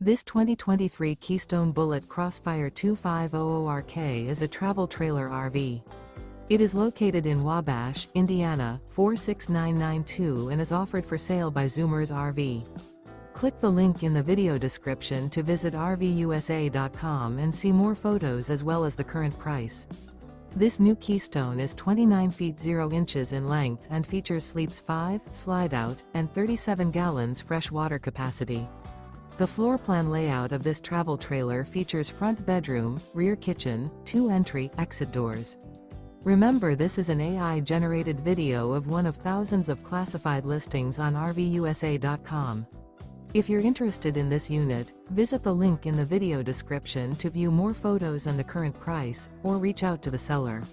This 2023 Keystone Bullet Crossfire 2500RK is a travel trailer RV. It is located in Wabash, Indiana, 46992 and is offered for sale by Zoomers RV. Click the link in the video description to visit RVUSA.com and see more photos as well as the current price. This new Keystone is 29 feet 0 inches in length and features sleeps 5, slide-out, and 37 gallons fresh water capacity. The floor plan layout of this travel trailer features front bedroom, rear kitchen, 2 entry/exit doors. Remember, this is an AI-generated video of one of thousands of classified listings on RVUSA.com. If you're interested in this unit, visit the link in the video description to view more photos and the current price, or reach out to the seller.